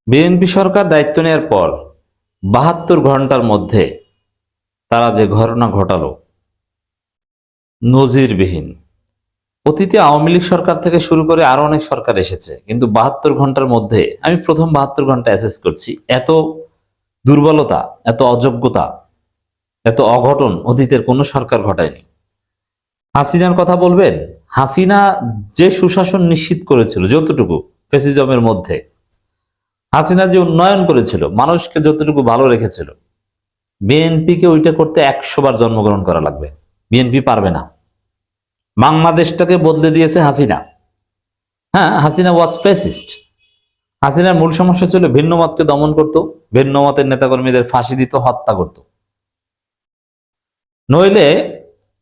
BNP সরকার দায়িত্ব নেওয়ার পর ৭২ ঘন্টার মধ্যে তারা যে ঘটনা ঘটালো নজিরবিহীন। অতীতে আওয়ামী লীগ সরকার থেকে শুরু করে আরো অনেক সরকার এসেছে, কিন্তু ৭২ ঘন্টার মধ্যে আমি প্রথম ৭২ ঘন্টা অ্যাসেস করছি। এত দুর্বলতা, এত অযোগ্যতা, এত অঘটন অতীতের কোনো সরকার ঘটায়নি। হাসিনার কথা বলবেন, হাসিনা যে সুশাসন নিশ্চিত করেছিল যতটুকু ফ্যাসিজমের মধ্যে, হাসিনা যে উন্নয়ন করেছিল, মানুষকে যতটুকু ভালো রেখেছিল, বিএনপিকে ওইটা করতে ১০০ বার জন্মগ্রহণ করা লাগবে। বিএনপি পারবে না। বাংলাদেশটাকে বদলে দিয়েছে হাসিনা। হ্যাঁ, হাসিনা ওয়াজ ফ্যাসিস্ট। হাসিনার মূল সমস্যা ছিল ভিন্ন মতকে দমন করত, ভিন্ন মতের নেতাকর্মীদের ফাঁসি দিত, হত্যা করত। নইলে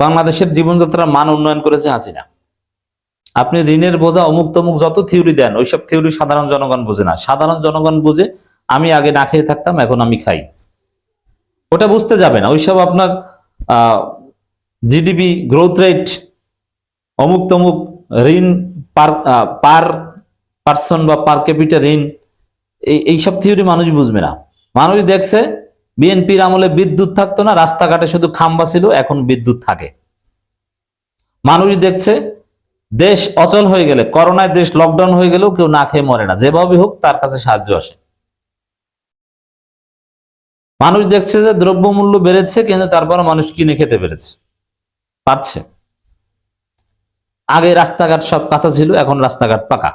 বাংলাদেশের জীবনযাত্রার মান উন্নয়ন করেছে হাসিনা। আপনি ঋণের বোঝা অমুক তমুক যত থিওরি দেন, ওইসব থিওরি সাধারণ জনগণ বুঝে না। সাধারণ জনগণ বুঝে আমি আগে না খেয়ে থাকতাম, এখন আমি খাই। ওটা বুঝতে যাবে না। ওইসব আপনার জিডিপি গ্রোথ রেট, অমুক তমুক ঋণ পার পার পার্সন বা পার ক্যাপিটা ঋণ, এইসব থিওরি মানুষ বুঝবে না। মানুষ দেখছে বিএনপির আমলে বিদ্যুৎ থাকতো না, রাস্তাঘাটে শুধু খাম্বা ছিল, এখন বিদ্যুৎ থাকে। মানুষ দেখছে দেশ অচল হয়ে গেলে, করোনায় দেশ লকডাউন হয়ে গেলেও কেউ না খেয়ে মরে না, যেভাবে হোক তার কাছে সাহায্য আসে। মানুষ দেখছে যে দ্রব্যমূল্য বেড়েছে, কিন্তু তারপর মানুষ কিনে খেতে পারছে। আগে রাস্তাঘাট সব কাঁচা ছিল, এখন রাস্তাঘাট পাকা।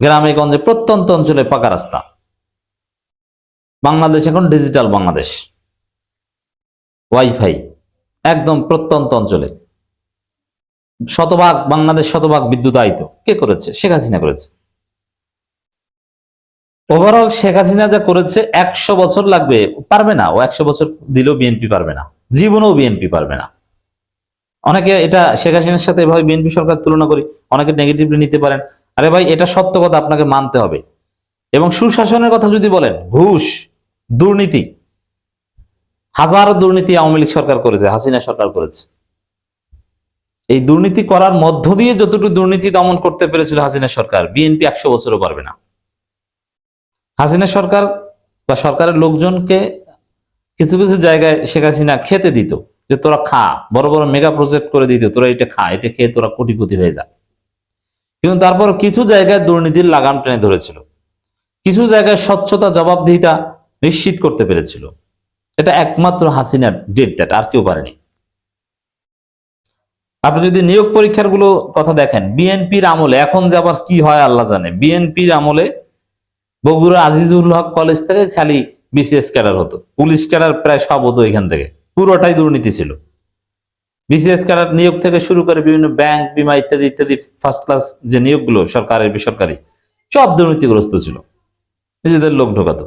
গ্রামে গঞ্জে প্রত্যন্ত অঞ্চলে পাকা রাস্তা। বাংলাদেশ এখন ডিজিটাল বাংলাদেশ। ওয়াইফাই একদম প্রত্যন্ত অঞ্চলে। বাংলাদেশ শতভাগ বিদ্যুতায়িত। কে করেছে? শেখ হাসিনা করেছে। ওভারঅল শেখ হাসিনা যা করেছে ১০০ বছর লাগবে, পারবে না। ও ১০০ বছর দিলেও বিএনপি পারবে না, জীবনেও বিএনপি পারবে না। অনেকে এটা শেখ হাসিনার সাথে এভাবে বিএনপি সরকার তুলনা করি, অনেকে নেগেটিভলি নিতে পারেন। আরে ভাই, এটা সত্য কথা, আপনাকে মানতে হবে। এবং সুশাসনের কথা যদি বলেন, ঘুষ, দুর্নীতি, হাজারো দুর্নীতি আওয়ামী লীগ সরকার করেছে, হাসিনা সরকার করেছে। এই দুর্নীতি করার মধ্য দিয়ে যতটুকু দুর্নীতি দমন করতে পেরেছিল হাসিনা সরকার, বিএনপি ১০০ বছরও পারবে না। হাসিনা সরকার বা সরকারের লোকজনকে কিছু কিছু জায়গায় শেখ হাসিনা খেতে দিত, যে তোরা খা, বড় বড় মেগা প্রজেক্ট করে দিত, তোরা এটা খা, এটা খেয়ে তোরা কোটিপতি হয়ে যা। কিন্তু তারপর কিছু জায়গায় দুর্নীতির লাগাম টেনে ধরেছিল, কিছু জায়গায় স্বচ্ছতা, জবাবদিহিতা নিশ্চিত করতে পেরেছিল। এটা একমাত্র হাসিনার ডেট দ্যাট, আর কেউ পারেনি। আপনি যদি নিয়োগ পরীক্ষার গুলো কথা দেখেন, বিএনপির আমলে, এখন যে আবার কি হয় আল্লাহ জানে, বিএনপির আমলে বগুড়া আজিজুল হক কলেজ থেকে খালি বিসিএস ক্যাডার হতো, পুলিশ ক্যাডার প্রায় সব হতো এখান থেকে। পুরোটাই দুর্নীতি ছিল। বিসিএস ক্যাডার নিয়োগ থেকে শুরু করে বিভিন্ন ব্যাংক, বিমা ইত্যাদি ইত্যাদি ফার্স্ট ক্লাস যে নিয়োগগুলো সরকারের বেসরকারি, সব দুর্নীতিগ্রস্ত ছিল, নিজেদের লোক ঢোকাতো।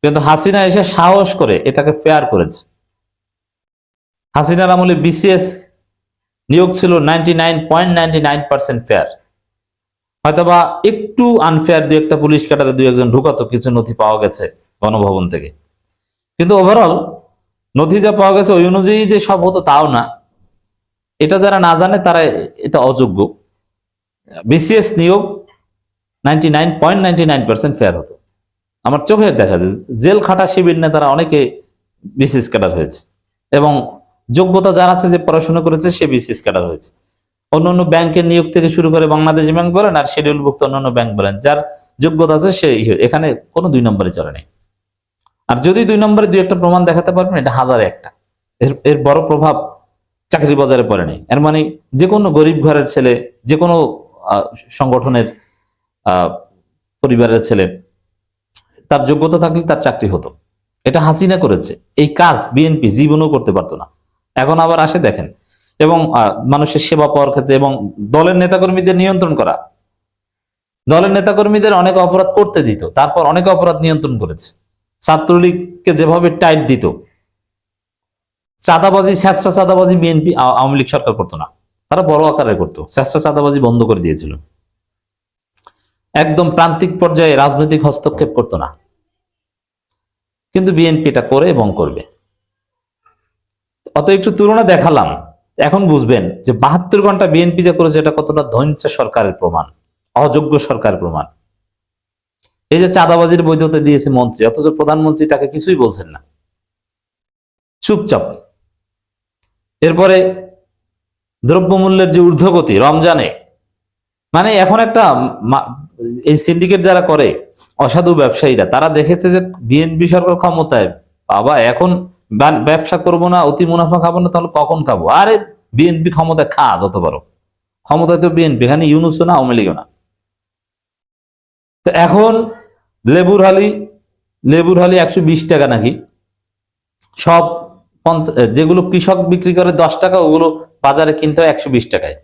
কিন্তু হাসিনা এসে সাহস করে এটাকে ফেয়ার করেছে। হাসিনার আমলে বিসিএস নিয়োগ ছিল 99.99% ফেয়ার। হয়তোবা একটু আনফেয়ার, দু একটা পুলিশ ক্যাডারে দু একজন ঢুকাতো, কিছু নথি পাওয়া গেছে গণভবন থেকে। কিন্তু ওভারঅল নথি যা পাওয়া গেছে ওই অনুযায়ী যে সব হতো তাও না। এটা যারা না জানে তারা এটা অযোগ্য। বিসিএস নিয়োগ 99.99% ফেয়ার হতো। আমার চোখের দেখা যায় জেল খাটা শিবির নেতারা অনেকে বিসিএস ক্যাডার হয়েছে, এবং যোগ্যতা যার আছে, যে পড়াশোনা করেছে, সে বিসিএস ক্যাডার হয়েছে। অন্যান্য ব্যাংকের নিয়োগ থেকে শুরু করে বাংলাদেশ ব্যাংক বলেন আর শিডিউলভুক্ত অন্যান্য ব্যাংক বলেন, যার যোগ্যতা আছে সে, এখানে কোনো ২ নম্বরে চলে নেই। আর যদি ২ নম্বরে ২ একটা প্রমাণ দেখাতে পারবেন, এটা হাজারে একটা। এর বড় প্রভাব চাকরি বাজারে পড়ে নেই। এর মানে যে কোনো গরিব ঘরের ছেলে, যে কোনো সংগঠনের পরিবারের ছেলে, তার যোগ্যতা থাকলে তার চাকরি হতো। এটা হাসিনা করেছে। এই কাজ বিএনপি জীবনও করতে পারতো না। এখন আবার আসে দেখেন, এবং মানুষের সেবা পাওয়ার ক্ষেত্রে, এবং দলের নেতাকর্মীদের নিয়ন্ত্রণ করা। দলের নেতাকর্মীদের অনেক অপরাধ করতে দিত, তারপর অনেক অপরাধ নিয়ন্ত্রণ করেছে। ছাত্রলীগকে যেভাবে টাইট দিত, চাঁদাবাজি, স্বেচ্ছা চাঁদাবাজি বিএনপি আওয়ামী লীগ সরকার করতো না, তারা বড় আকারে করতো। স্বেচ্ছা চাঁদাবাজি বন্ধ করে দিয়েছিল। একদম প্রান্তিক পর্যায়ে রাজনৈতিক হস্তক্ষেপ করতো না, কিন্তু বিএনপি এটা করে এবং করবে। অত একটু তুলনা দেখালাম, এখন বুঝবেন যে ৭২ ঘন্টা বিএনপি যা করেছে এটা কতটা ধ্বংস সরকারের প্রমাণ, অযোগ্য সরকারের প্রমাণ। এই যে চাঁদাবাজির বৈধতা দিয়েছে মন্ত্রী, অথচ প্রধানমন্ত্রী তাকে কিছুই বলছেন না, চুপচাপ। এরপরে দ্রব্যমূল্যের যে ঊর্ধ্বগতি রমজানে, মানে এখন একটা এই সিন্ডিকেট যারা করে অসাধু ব্যবসায়ীরা, তারা দেখেছে যে বিএনপি সরকার ক্ষমতায়, বাবা এখন ব্যবসা করব না, অতি মুনাফা খাবো না, তাহলে কখন খাবো? আরে বিএনপি ক্ষমতায় খা যত পারো, ক্ষমতায় তো বিএনপি, এখানে ইউনুসও না আওয়ামী লীগও না। তো এখন লেবুর হালি 120 টাকা নাকি, সব যেগুলো কৃষক বিক্রি করে 10 টাকা, ওগুলো বাজারে কিনতে হয় 120 টাকায়,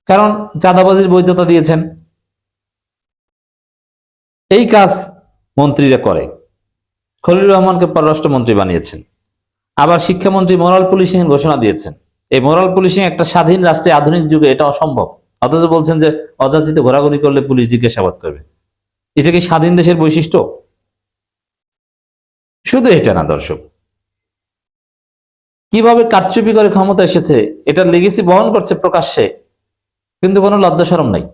কারণ চাঁদাবাজির বৈধতা দিয়েছেন। এই কাজ মন্ত্রীরা করে। খলিলুর রহমানকে পররাষ্ট্রমন্ত্রী বানিয়েছেন, আবার শিক্ষামন্ত্রী মোরাল পুলিশিং ঘোষণা দিয়েছেন। এই মোরাল পুলিশিং একটা স্বাধীন রাষ্ট্রে আধুনিক যুগে এটা অসম্ভব, অথচ বলছেন যে অযাচিত ঘোরাঘুরি করলে পুলিশ জিজ্ঞাসাবাদ করবে। এটা কি স্বাধীন দেশের বৈশিষ্ট্য? শুধু এটা না দর্শক, কিভাবে কারচুপি করে ক্ষমতা এসেছে এটার লেগেসি বহন করছে প্রকাশ্যে, কিন্তু কোনো লজ্জা শরম নাই।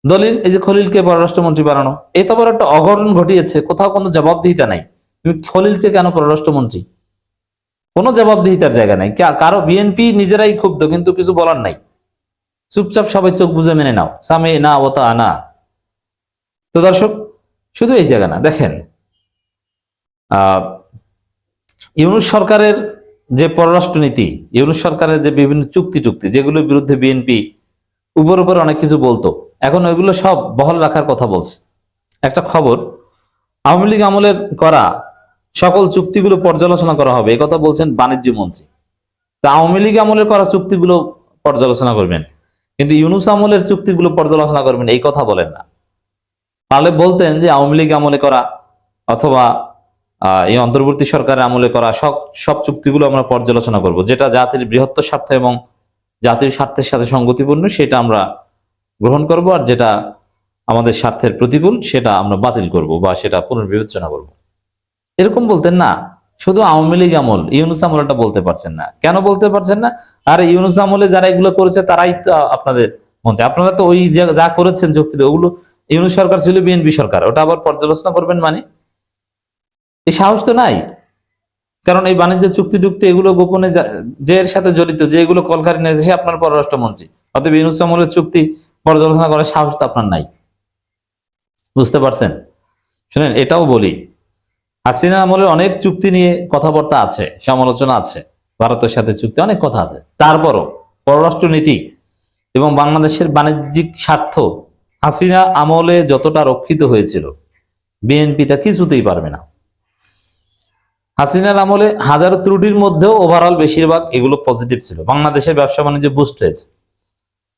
দলিল, এই যে খলিলকে পররাষ্ট্রমন্ত্রী বানানো, এই তো বড় একটা অঘটন ঘটিয়েছে, কোথাও কোনো জবাবদিহিতা নাই। তুমি খলিলকে কেন পররাষ্ট্রমন্ত্রী? কোনো জবাবদিহিতার জায়গা নাই। কারো বিএনপি নিজেরাই ক্ষুব্ধ, কিন্তু কিছু বলার নাই, চুপচাপ সবাই চোখ বুঝে মেনে নাও, সামে না ওতা আনা। তো দর্শক, শুধু এই জায়গা না, দেখেন ইউনূস সরকারের যে পররাষ্ট্রনীতি, ইউনূস সরকারের যে বিভিন্ন চুক্তি যেগুলোর বিরুদ্ধে বিএনপি উপর অনেক কিছু বলতো, এখন ওইগুলো সব বহাল রাখার কথা বলছে। একটা খবর, আওয়ামী লীগ আমলের করা সকল চুক্তিগুলো পর্যালোচনা করা হবে, এই কথা বলছেন বাণিজ্য মন্ত্রী। তা আওয়ামী লীগ আমলের করা চুক্তিগুলো পর্যালোচনা করবেন, কিন্তু ইউনূস আমলের চুক্তিগুলো পর্যালোচনা করবেন এই কথা বলেন না। তাহলে বলতেন যে আওয়ামী লীগ আমলে করা অথবা এই অন্তর্বর্তী সরকারের আমলে করা সব চুক্তিগুলো আমরা পর্যালোচনা করব, যেটা জাতির বৃহত্তর স্বার্থ এবং জাতির স্বার্থের সাথে সঙ্গতিপূর্ণ সেটা আমরা গ্রহণ করব, আর যেটা আমাদের স্বার্থের প্রতিকূল সেটা আমরা বাতিল করব বা সেটা পুনর্বিবেচনা করব। এরকম বলতেন না। শুধু আওয়ামী লীগ আমল, ইউনূস আমলটা বলতে পারছেন না। কেন বলতে পারছেন না? আর ইউনূস আমলে যারা এগুলো করেছে তারাই তো আপনাদের মধ্যে, আপনারা তো ওই যা করেছেন যুক্তি, ওগুলো ইউনূস সরকার ছিল বিএনপি সরকার, ওটা আবার পর্যালোচনা করবেন মানে এই সাহস তো নাই। কারণ এই বাণিজ্য চুক্তি এগুলো গোপনে যে এর সাথে জড়িত, যে এগুলো কলকারি নিয়েছে সে আপনার পররাষ্ট্রমন্ত্রী, অতএব ইউনূস আমলের চুক্তি পর্যালোচনা করার সাহস তো আপনার নাই। বুঝতে পারছেন? শুনেন, এটাও বলি, হাসিনা আমলের অনেক চুক্তি নিয়ে কথাবার্তা আছে, সমালোচনা আছে, ভারতের সাথে চুক্তি অনেক কথা আছে, তারপরও পররাষ্ট্রনীতি এবং বাংলাদেশের বাণিজ্যিক স্বার্থ হাসিনা আমলে যতটা রক্ষিত হয়েছিল, বিএনপি তা কিছুতেই পারবে না। হাসিনার আমলে হাজারো ত্রুটির মধ্যেও ওভারঅল বেশিরভাগ এগুলো পজিটিভ ছিল। বাংলাদেশের ব্যবসা বাণিজ্য বুস্ট হয়েছে,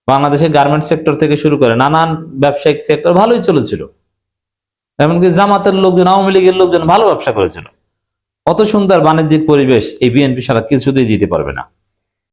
বাংলাদেশের গার্মেন্ট সেক্টর থেকে শুরু করে নানান ব্যবসায়িক সেক্টর ভালোই চলেছিল, এমনকি জামাতের লোকজন, আওয়ামী লীগের লোকজন ভালো ব্যবসা করেছিল। অত সুন্দর বাণিজ্যিক পরিবেশ এই বিএনপি সারা কিছুতেই দিতে পারবে না।